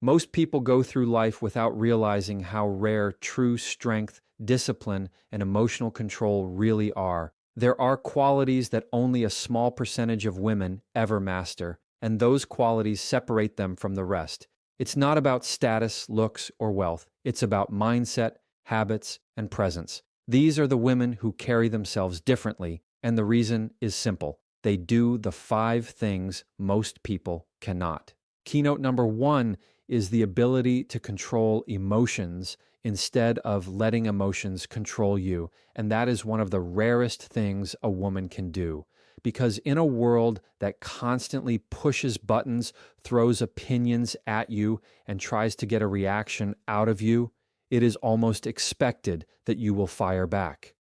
Most people go through life without realizing how rare true strength, discipline, and emotional control really are. There are qualities that only a small percentage of women ever master, and those qualities separate them from the rest. It's not about status, looks, or wealth. It's about mindset, habits, and presence. These are the women who carry themselves differently, and the reason is simple. They do the 5 things most people cannot. Keynote number 1 is the ability to control emotions instead of letting emotions control you. And that is one of the rarest things a woman can do. Because in a world that constantly pushes buttons, throws opinions at you, and tries to get a reaction out of you, it is almost expected that you will fire back.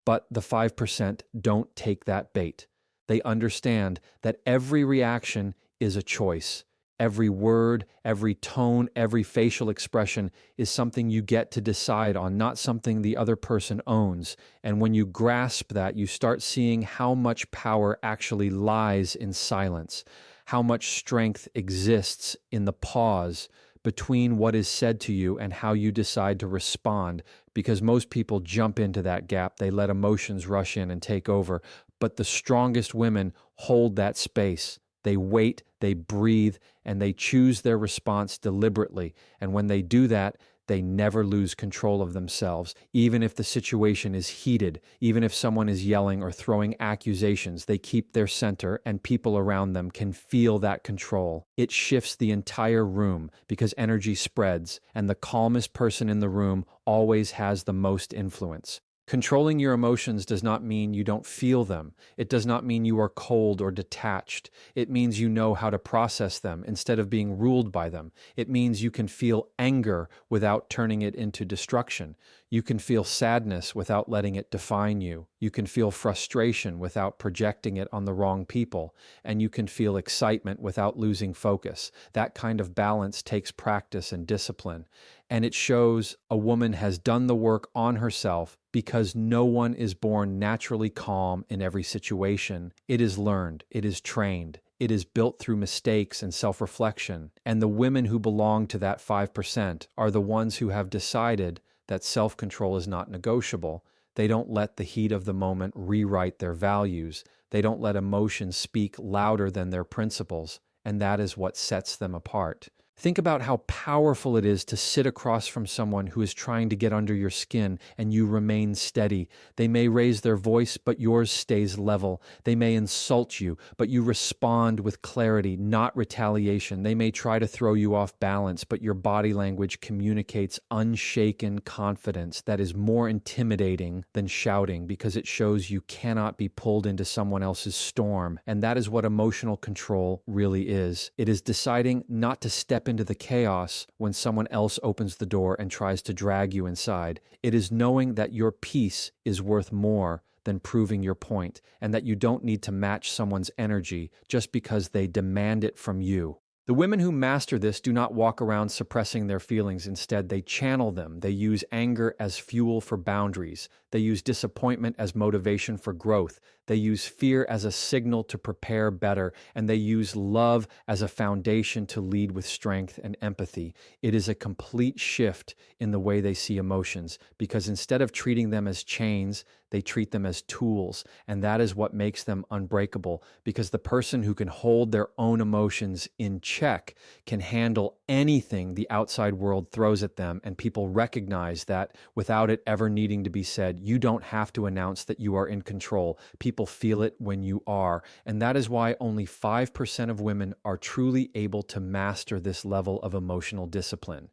But the 5% don't take that bait. They understand that every reaction is a choice. Every word, every tone, every facial expression is something you get to decide on, not something the other person owns. And when you grasp that, you start seeing how much power actually lies in silence, how much strength exists in the pause between what is said to you and how you decide to respond, because most people jump into that gap. They let emotions rush in and take over. But the strongest women hold that space. They wait, they breathe, and they choose their response deliberately. And when they do that, they never lose control of themselves. Even if the situation is heated, even if someone is yelling or throwing accusations, they keep their center, and people around them can feel that control. It shifts the entire room because energy spreads, and the calmest person in the room always has the most influence. Controlling your emotions does not mean you don't feel them. It does not mean you are cold or detached. It means you know how to process them instead of being ruled by them. It means you can feel anger without turning it into destruction. You can feel sadness without letting it define you. You can feel frustration without projecting it on the wrong people. And you can feel excitement without losing focus. That kind of balance takes practice and discipline. And it shows a woman has done the work on herself, because no one is born naturally calm in every situation. It is learned, it is trained, it is built through mistakes and self-reflection. And the women who belong to that 5% are the ones who have decided that self-control is not negotiable. They don't let the heat of the moment rewrite their values. They don't let emotions speak louder than their principles. And that is what sets them apart. Think about how powerful it is to sit across from someone who is trying to get under your skin and you remain steady. They may raise their voice, but yours stays level. They may insult you, but you respond with clarity, not retaliation. They may try to throw you off balance, but your body language communicates unshaken confidence that is more intimidating than shouting, because it shows you cannot be pulled into someone else's storm. And that is what emotional control really is. It is deciding not to step into the chaos when someone else opens the door and tries to drag you inside. It is knowing that your peace is worth more than proving your point, and that you don't need to match someone's energy just because they demand it from you. The women who master this do not walk around suppressing their feelings. Instead, they channel them. They use anger as fuel for boundaries. They use disappointment as motivation for growth. They use fear as a signal to prepare better. And they use love as a foundation to lead with strength and empathy. It is a complete shift in the way they see emotions, because instead of treating them as chains, they treat them as tools. And that is what makes them unbreakable, because the person who can hold their own emotions in check can handle anything the outside world throws at them. And people recognize that without it ever needing to be said. You don't have to announce that you are in control. People feel it when you are. And that is why only 5% of women are truly able to master this level of emotional discipline.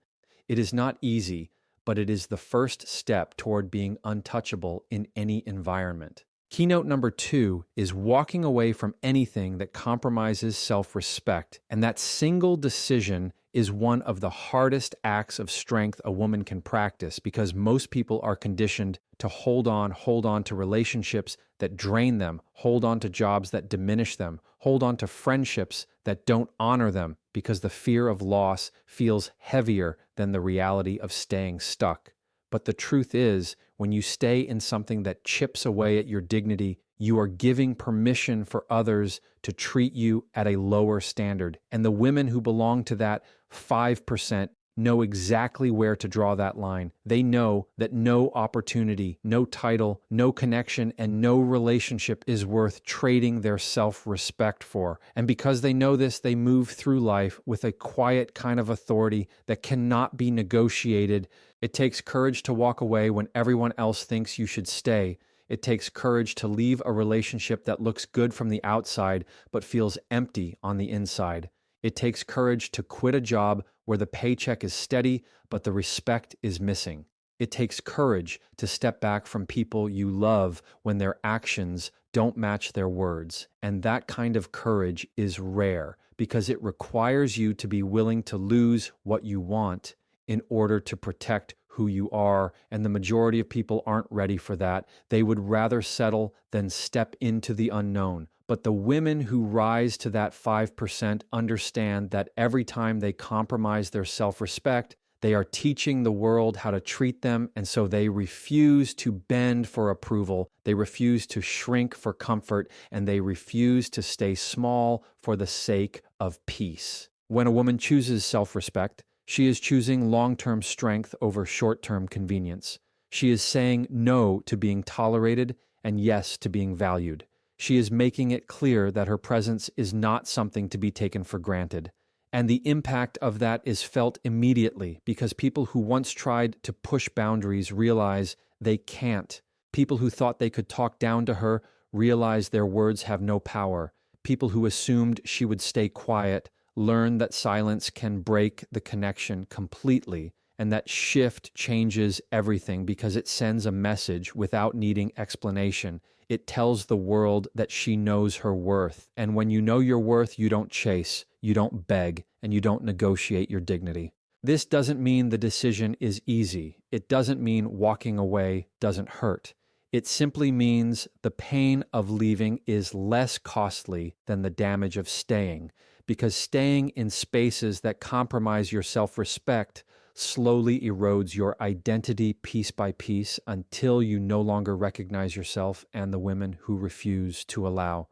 It is not easy, but it is the first step toward being untouchable in any environment. Keynote number 2 is walking away from anything that compromises self-respect. And that single decision is one of the hardest acts of strength a woman can practice, because most people are conditioned to hold on to relationships that drain them, hold on to jobs that diminish them, hold on to friendships that don't honor them, because the fear of loss feels heavier than the reality of staying stuck. But the truth is, when you stay in something that chips away at your dignity, you are giving permission for others to treat you at a lower standard. And the women who belong to that 5% know exactly where to draw that line. They know that no opportunity, no title, no connection, and no relationship is worth trading their self-respect for. And because they know this, they move through life with a quiet kind of authority that cannot be negotiated. It takes courage to walk away when everyone else thinks you should stay. It takes courage to leave a relationship that looks good from the outside but feels empty on the inside. It takes courage to quit a job where the paycheck is steady but the respect is missing. It takes courage to step back from people you love when their actions don't match their words. And that kind of courage is rare because it requires you to be willing to lose what you want in order to protect who you are. And the majority of people aren't ready for that. They would rather settle than step into the unknown. But the women who rise to that 5% understand that every time they compromise their self-respect, they are teaching the world how to treat them, and so they refuse to bend for approval, they refuse to shrink for comfort, and they refuse to stay small for the sake of peace. When a woman chooses self-respect, she is choosing long-term strength over short-term convenience. She is saying no to being tolerated and yes to being valued. She is making it clear that her presence is not something to be taken for granted. And the impact of that is felt immediately because people who once tried to push boundaries realize they can't. People who thought they could talk down to her realize their words have no power. People who assumed she would stay quiet learn that silence can break the connection completely. And that shift changes everything because it sends a message without needing explanation. It tells the world that she knows her worth. And when you know your worth, you don't chase, you don't beg, and you don't negotiate your dignity. This doesn't mean the decision is easy. It doesn't mean walking away doesn't hurt. It simply means the pain of leaving is less costly than the damage of staying, because staying in spaces that compromise your self-respect slowly erodes your identity piece by piece until you no longer recognize yourself and the women who refuse to allow.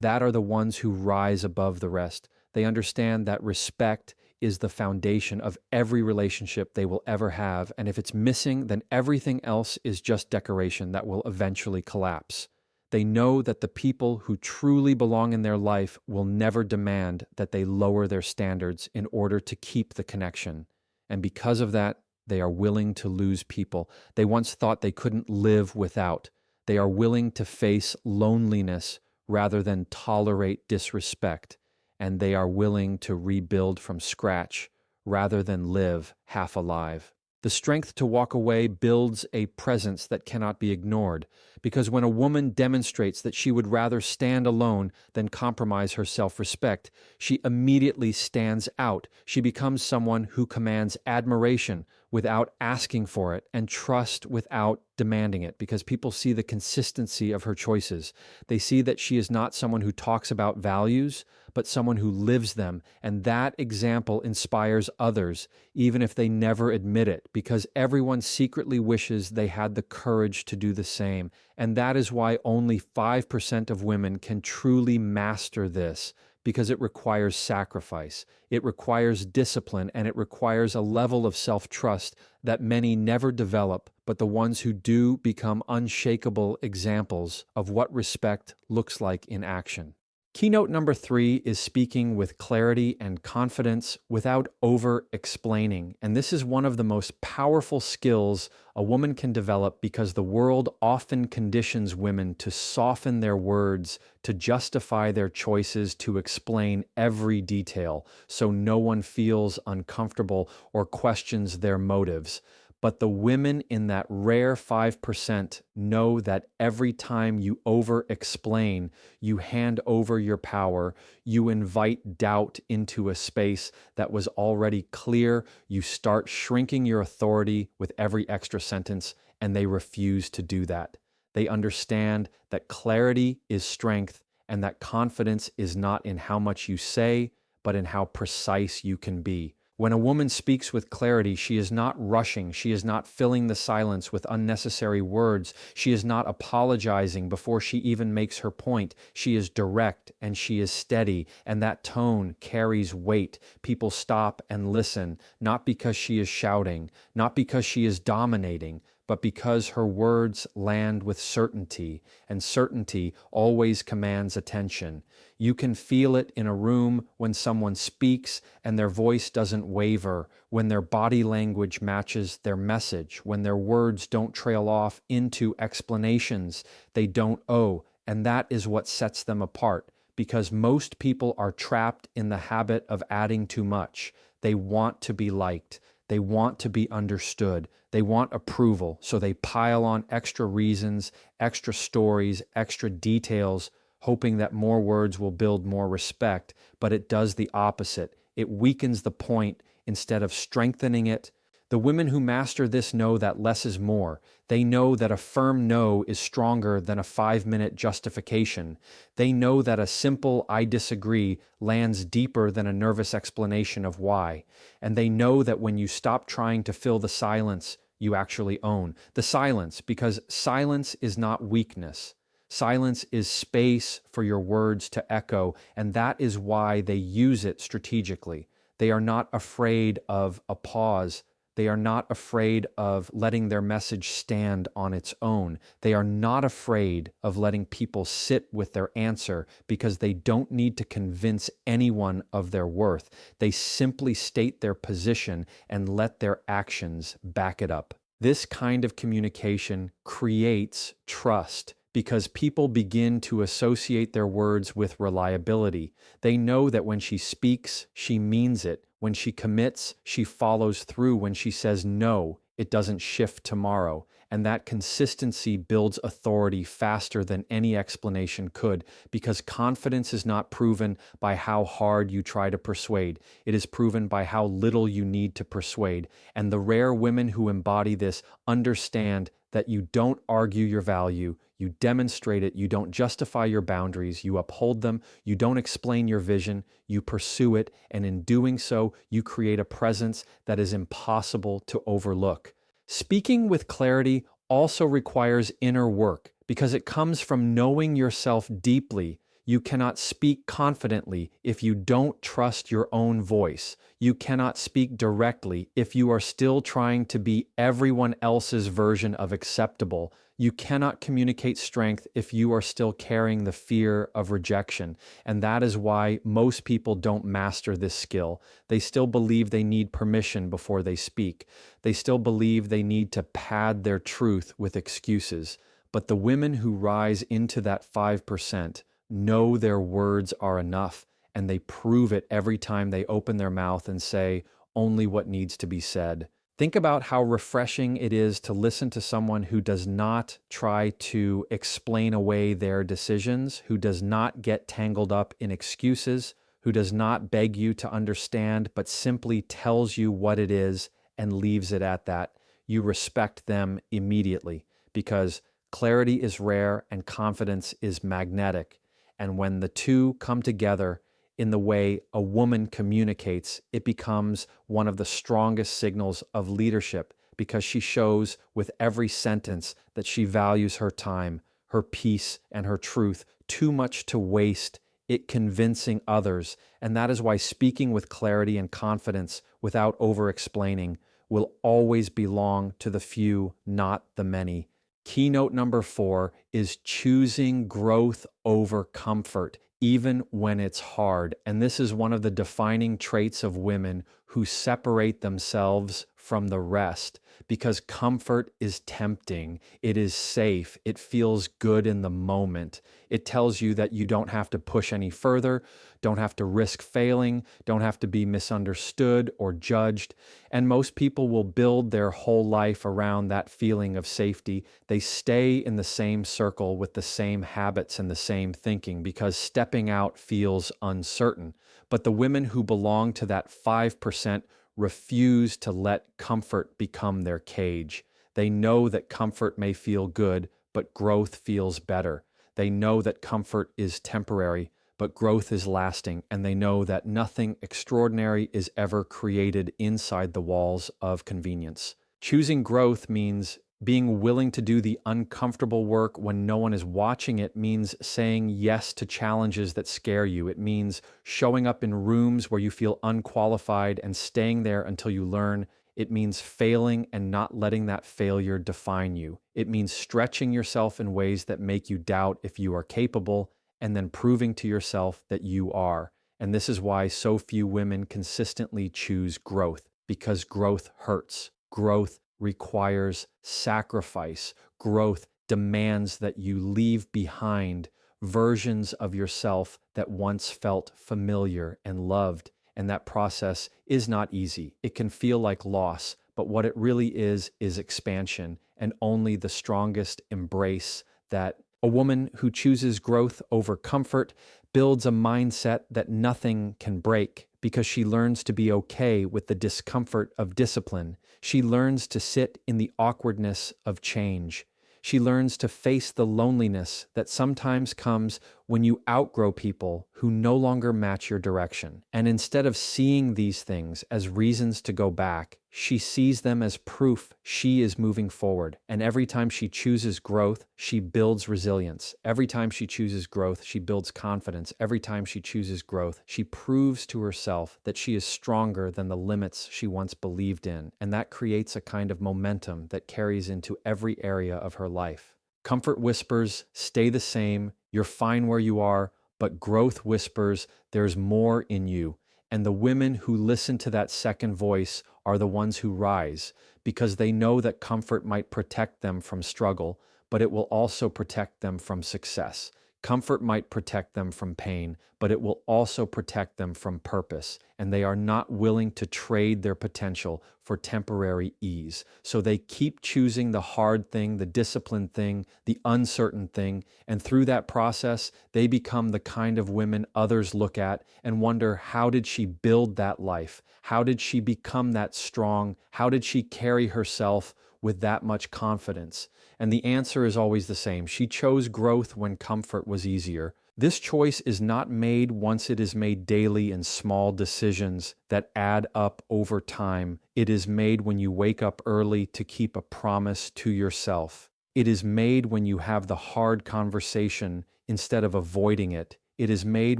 That are the ones who rise above the rest. They understand that respect is the foundation of every relationship they will ever have, and if it's missing, then everything else is just decoration that will eventually collapse. They know that the people who truly belong in their life will never demand that they lower their standards in order to keep the connection. And because of that, they are willing to lose people they once thought they couldn't live without. They are willing to face loneliness rather than tolerate disrespect. And they are willing to rebuild from scratch rather than live half alive. The strength to walk away builds a presence that cannot be ignored, because when a woman demonstrates that she would rather stand alone than compromise her self-respect, she immediately stands out. She becomes someone who commands admiration without asking for it and trust without demanding it, because people see the consistency of her choices. They see that she is not someone who talks about values, but someone who lives them, and that example inspires others, even if they never admit it, because everyone secretly wishes they had the courage to do the same. And that is why only 5% of women can truly master this, because it requires sacrifice, it requires discipline, and it requires a level of self-trust that many never develop, but the ones who do become unshakable examples of what respect looks like in action. Keynote number 3 is speaking with clarity and confidence without over-explaining. And this is one of the most powerful skills a woman can develop because the world often conditions women to soften their words, to justify their choices, to explain every detail so no one feels uncomfortable or questions their motives. But the women in that rare 5% know that every time you over-explain, you hand over your power, you invite doubt into a space that was already clear, you start shrinking your authority with every extra sentence, and they refuse to do that. They understand that clarity is strength and that confidence is not in how much you say, but in how precise you can be. When a woman speaks with clarity, she is not rushing. She is not filling the silence with unnecessary words. She is not apologizing before she even makes her point. She is direct and she is steady, and that tone carries weight. People stop and listen, not because she is shouting, not because she is dominating, but because her words land with certainty, and certainty always commands attention. You can feel it in a room when someone speaks and their voice doesn't waver, when their body language matches their message, when their words don't trail off into explanations they don't owe, and that is what sets them apart, because most people are trapped in the habit of adding too much. They want to be liked. They want to be understood. They want approval, so they pile on extra reasons, extra stories, extra details, hoping that more words will build more respect, but it does the opposite. It weakens the point instead of strengthening it. The women who master this know that less is more. They know that a firm no is stronger than a 5-minute justification. They know that a simple "I disagree" lands deeper than a nervous explanation of why. And they know that when you stop trying to fill the silence, you actually own the silence, because silence is not weakness. Silence is space for your words to echo, and that is why they use it strategically. They are not afraid of a pause. They are not afraid of letting their message stand on its own. They are not afraid of letting people sit with their answer because they don't need to convince anyone of their worth. They simply state their position and let their actions back it up. This kind of communication creates trust, because people begin to associate their words with reliability. They know that when she speaks, she means it. When she commits, she follows through. When she says no, it doesn't shift tomorrow. And that consistency builds authority faster than any explanation could, because confidence is not proven by how hard you try to persuade. It is proven by how little you need to persuade. And the rare women who embody this understand that you don't argue your value, you demonstrate it, you don't justify your boundaries, you uphold them, you don't explain your vision, you pursue it, and in doing so, you create a presence that is impossible to overlook. Speaking with clarity also requires inner work, because it comes from knowing yourself deeply. You cannot speak confidently if you don't trust your own voice. You cannot speak directly if you are still trying to be everyone else's version of acceptable. You cannot communicate strength if you are still carrying the fear of rejection. And that is why most people don't master this skill. They still believe they need permission before they speak. They still believe they need to pad their truth with excuses. But the women who rise into that 5%, know their words are enough, and they prove it every time they open their mouth and say only what needs to be said. Think about how refreshing it is to listen to someone who does not try to explain away their decisions, who does not get tangled up in excuses, who does not beg you to understand, but simply tells you what it is and leaves it at that. You respect them immediately, because clarity is rare and confidence is magnetic. And when the two come together in the way a woman communicates, it becomes one of the strongest signals of leadership, because she shows with every sentence that she values her time, her peace, and her truth too much to waste it convincing others. And that is why speaking with clarity and confidence without over-explaining will always belong to the few, not the many. Keynote number 4 is choosing growth over comfort, even when it's hard. And this is one of the defining traits of women who separate themselves from the rest, because comfort is tempting. It is safe. It feels good in the moment. It tells you that you don't have to push any further, don't have to risk failing, don't have to be misunderstood or judged. And most people will build their whole life around that feeling of safety. They stay in the same circle with the same habits and the same thinking, because stepping out feels uncertain. But the women who belong to that 5% refuse to let comfort become their cage. They know that comfort may feel good, but growth feels better. They know that comfort is temporary, but growth is lasting, and they know that nothing extraordinary is ever created inside the walls of convenience. Choosing growth means being willing to do the uncomfortable work when no one is watching. It means saying yes to challenges that scare you. It means showing up in rooms where you feel unqualified and staying there until you learn. It means failing and not letting that failure define you. It means stretching yourself in ways that make you doubt if you are capable and then proving to yourself that you are. And this is why so few women consistently choose growth, because growth hurts. Growth requires sacrifice. Growth demands that you leave behind versions of yourself that once felt familiar and loved. And that process is not easy. It can feel like loss, but what it really is expansion, and only the strongest embrace that. A woman who chooses growth over comfort builds a mindset that nothing can break, because she learns to be okay with the discomfort of discipline. She learns to sit in the awkwardness of change. She learns to face the loneliness that sometimes comes when you outgrow people who no longer match your direction. And instead of seeing these things as reasons to go back, she sees them as proof she is moving forward. And every time she chooses growth, she builds resilience. Every time she chooses growth, she builds confidence. Every time she chooses growth, she proves to herself that she is stronger than the limits she once believed in. And that creates a kind of momentum that carries into every area of her life. Comfort whispers, stay the same, you're fine where you are, but growth whispers, there's more in you. And the women who listen to that second voice are the ones who rise, because they know that comfort might protect them from struggle, but it will also protect them from success. Comfort might protect them from pain, but it will also protect them from purpose. And they are not willing to trade their potential for temporary ease. So they keep choosing the hard thing, the disciplined thing, the uncertain thing. And through that process, they become the kind of women others look at and wonder, how did she build that life? How did she become that strong? How did she carry herself with that much confidence? And the answer is always the same. She chose growth when comfort was easier. This choice is not made once. It is made daily in small decisions that add up over time. It is made when you wake up early to keep a promise to yourself. It is made when you have the hard conversation instead of avoiding it. It is made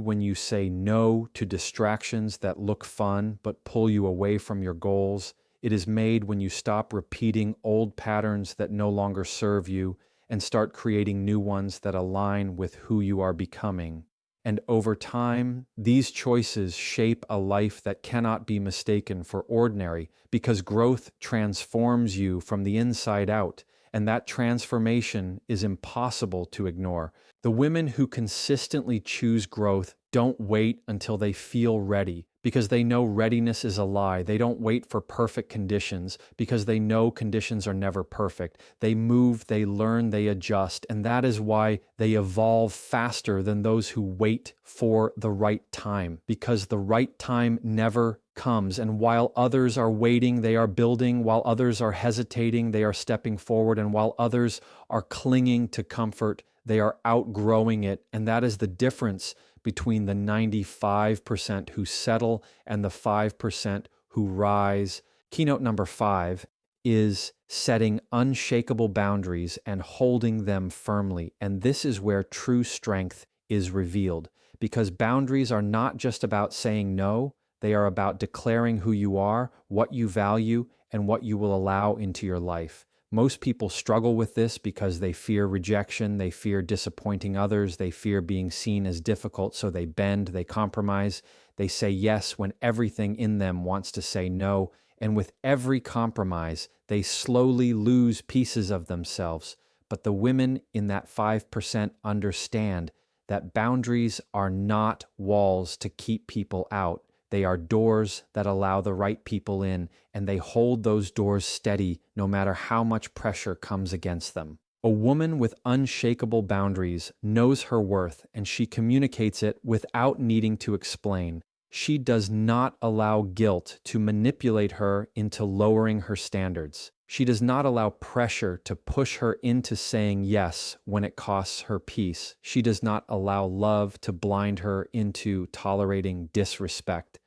when you say no to distractions that look fun but pull you away from your goals. It is made when you stop repeating old patterns that no longer serve you and start creating new ones that align with who you are becoming. And over time, these choices shape a life that cannot be mistaken for ordinary, because growth transforms you from the inside out, and that transformation is impossible to ignore. The women who consistently choose growth don't wait until they feel ready, because they know readiness is a lie. They don't wait for perfect conditions, because they know conditions are never perfect. They move, they learn, they adjust, and that is why they evolve faster than those who wait for the right time, because the right time never comes. And while others are waiting, they are building. While others are hesitating, they are stepping forward. And while others are clinging to comfort, they are outgrowing it. And that is the difference between the 95% who settle and the 5% who rise. Keynote number 5 is setting unshakable boundaries and holding them firmly. And this is where true strength is revealed, because boundaries are not just about saying no. They are about declaring who you are, what you value, and what you will allow into your life. Most people struggle with this because they fear rejection, they fear disappointing others, they fear being seen as difficult, so they bend, they compromise, they say yes when everything in them wants to say no, and with every compromise, they slowly lose pieces of themselves. But the women in that 5% understand that boundaries are not walls to keep people out. They are doors that allow the right people in, and they hold those doors steady no matter how much pressure comes against them. A woman with unshakable boundaries knows her worth, and she communicates it without needing to explain. She does not allow guilt to manipulate her into lowering her standards. She does not allow pressure to push her into saying yes when it costs her peace. She does not allow love to blind her into tolerating disrespect.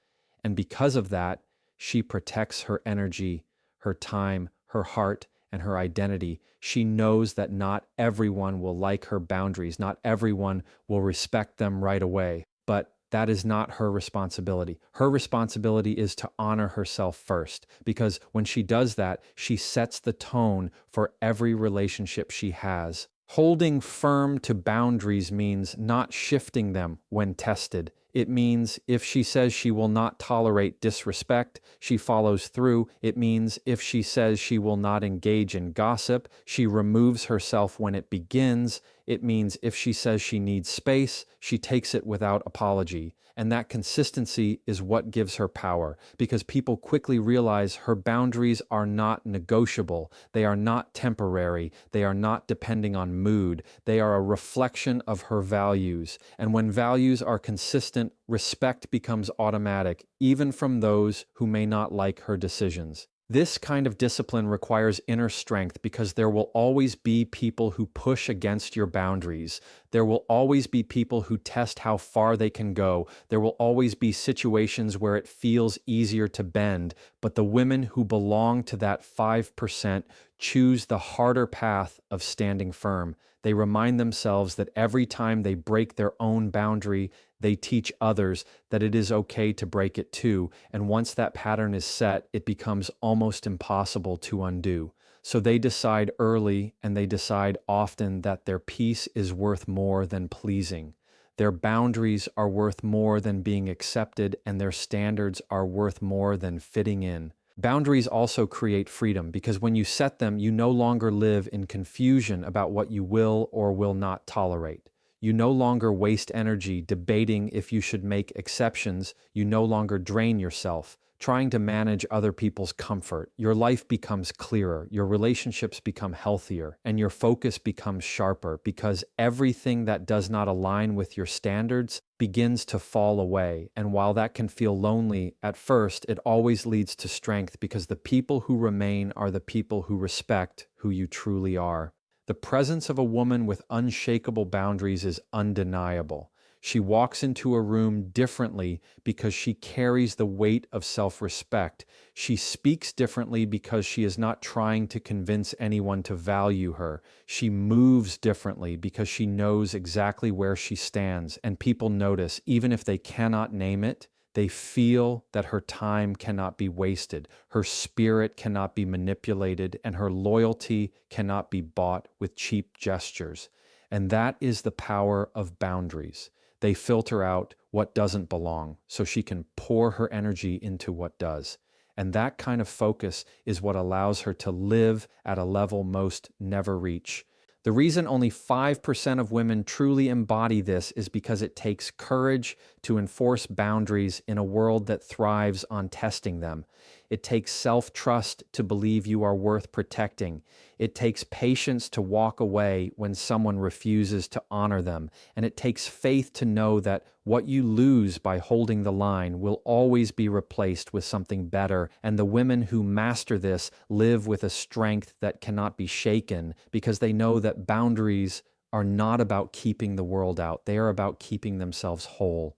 And because of that, she protects her energy, her time, her heart, and her identity. She knows that not everyone will like her boundaries, not everyone will respect them right away, but that is not her responsibility. Her responsibility is to honor herself first, because when she does that, she sets the tone for every relationship she has. Holding firm to boundaries means not shifting them when tested. It means if she says she will not tolerate disrespect, she follows through. It means if she says she will not engage in gossip, she removes herself when it begins. It means if she says she needs space, she takes it without apology. And that consistency is what gives her power, because people quickly realize her boundaries are not negotiable. They are not temporary. They are not depending on mood. They are a reflection of her values. And when values are consistent, respect becomes automatic, even from those who may not like her decisions. This kind of discipline requires inner strength because there will always be people who push against your boundaries. There will always be people who test how far they can go. There will always be situations where it feels easier to bend, but the women who belong to that 5% choose the harder path of standing firm. They remind themselves that every time they break their own boundary, they teach others that it is okay to break it too. And once that pattern is set, it becomes almost impossible to undo. So they decide early and they decide often that their peace is worth more than pleasing. Their boundaries are worth more than being accepted, and their standards are worth more than fitting in. Boundaries also create freedom because when you set them, you no longer live in confusion about what you will or will not tolerate. You no longer waste energy debating if you should make exceptions. You no longer drain yourself trying to manage other people's comfort. Your life becomes clearer, your relationships become healthier, and your focus becomes sharper because everything that does not align with your standards begins to fall away. And while that can feel lonely at first, it always leads to strength because the people who remain are the people who respect who you truly are. The presence of a woman with unshakable boundaries is undeniable. She walks into a room differently because she carries the weight of self-respect. She speaks differently because she is not trying to convince anyone to value her. She moves differently because she knows exactly where she stands, and people notice, even if they cannot name it. They feel that her time cannot be wasted, her spirit cannot be manipulated, and her loyalty cannot be bought with cheap gestures. And that is the power of boundaries. They filter out what doesn't belong so she can pour her energy into what does. And that kind of focus is what allows her to live at a level most never reach. The reason only 5% of women truly embody this is because it takes courage to enforce boundaries in a world that thrives on testing them. It takes self-trust to believe you are worth protecting. It takes patience to walk away when someone refuses to honor them. And it takes faith to know that what you lose by holding the line will always be replaced with something better. And the women who master this live with a strength that cannot be shaken because they know that boundaries are not about keeping the world out. They are about keeping themselves whole.